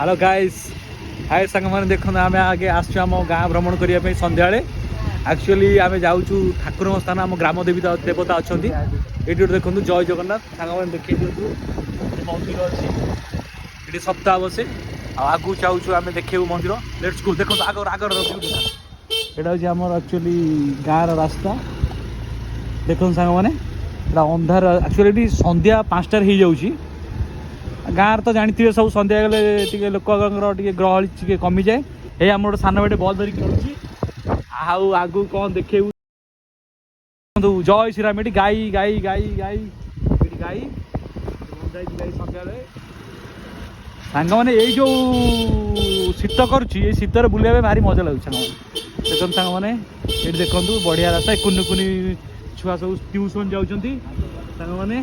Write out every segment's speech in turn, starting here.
Hello guys hi सांग मैंने देखो आम आगे आम गाँ भ्रमण करने सन्ध्या एक्चुअली आम जाऊँ ठाकुर स्थान आम ग्राम देवी देवता अच्छा ये देखो जय जगन्नाथ सांग मैंने देखिए दिखाई मंदिर अच्छी ये सप्ताह बसे आगू चाहूँ आम देखू मंदिर लेट्स गो देखो आगर आगर यहाँ हूँ एक्चुअली गाँव रास्ता देखो सांग मैंने अंधार एक्चुअली सन्ध्या 5टार हो जाऊँगी गाँव तो जानते सब सन्ध्या गले लोक गहली कमी जाए ये आम गोटे सान बेटे बल धरिक चलुची आगू कौन देखे जय श्रीराम ये गाई गाई गाई गाई ये गाई गाई सन्ध्या सांग मैंने ये जो शीत करुच्ची शीतर बुलाइबा भारी मजा लगे सांग देखो सांग मैंने ये देखो बढ़िया रास्ता कुनि कुनि छुआ सब ट्यूशन जाऊँगी सांग मैंने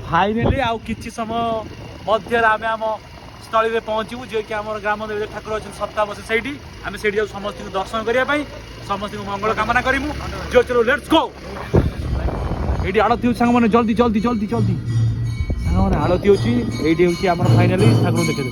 फाइनाली आउ किछि समय मध्य आम आम स्थल में पहुँचू जे कि आम ग्राम देवी ठाकुर अच्छे सप्ताह बसे से आम से समस्त दर्शन करने समस्त मंगल कामना करूँ जो चलो लेट्स गो ये आड़ती सांग मैंने जल्दी जल्दी जल्दी जल्दी सांग मैंने आड़ती होती आम फाइनाली ठाकुर देखे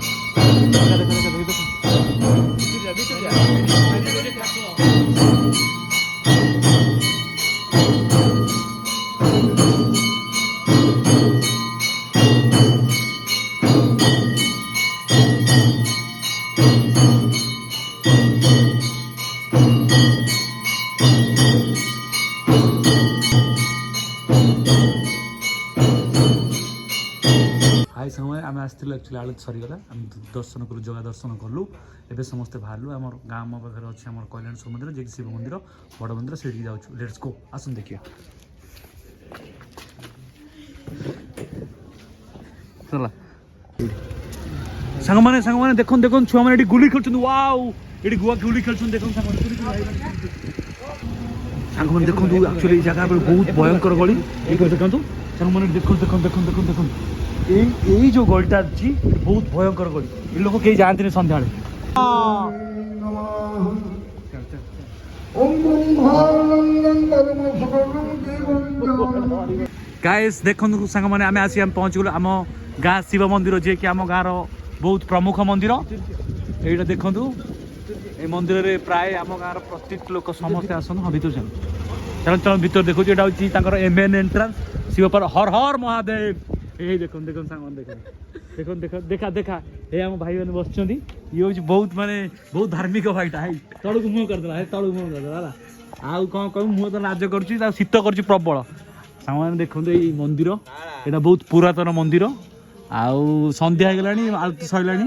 हाई समय आम आसलु एक्चुअली आलत सरीगला आम दर्शन कलु जगह दर्शन कलु एवं समस्ते बाहर आम गाँव पाखे अच्छे आम कल्याण मंदिर जे शिव मंदिर बड़ मंदिर से जाऊँ लेट्स गो आसन देखिए चला सांग मैंने देख देख छुआ मैंने गुली खेल वाओ ये गुआ गुली खेल देख सांग मैंने देखो एक्चुअली जगह बहुत भयंकर गली ये देखो सांग मैंने देख देख देख देख देख यही जो गलिटा अच्छी बहुत भयंकर गली ये लोग कहीं जाते सन्ध्या गाइस देखो सांग मैंने आम आसी पहुँच गलु आम गाँ शिव मंदिर जे कि आम गाँव बहुत प्रमुख मंदिर ये देखु ये मंदिर में प्राय आम गाँव प्रत्येक लोक समस्ते आसन हाँ भर चल चल चल भर देखो यहाँ हूँ मेन एंट्रांस शिव पर हर हर महादेव यही देखो देखो सांग देखो देखो देखा देखा ये आम भाई मैंने बस ये हूँ बहुत माने बहुत धार्मिक भाईटा है तलू मुँह करदेला है तलू मुँह करदेला आउ कौन कह मुँह तो लाज कर शीत कर प्रबल सांग मैंने देखो ये मंदिर यहाँ बहुत पुरातन मंदिर आउ संध्या हो गलानी आलती सैलानी।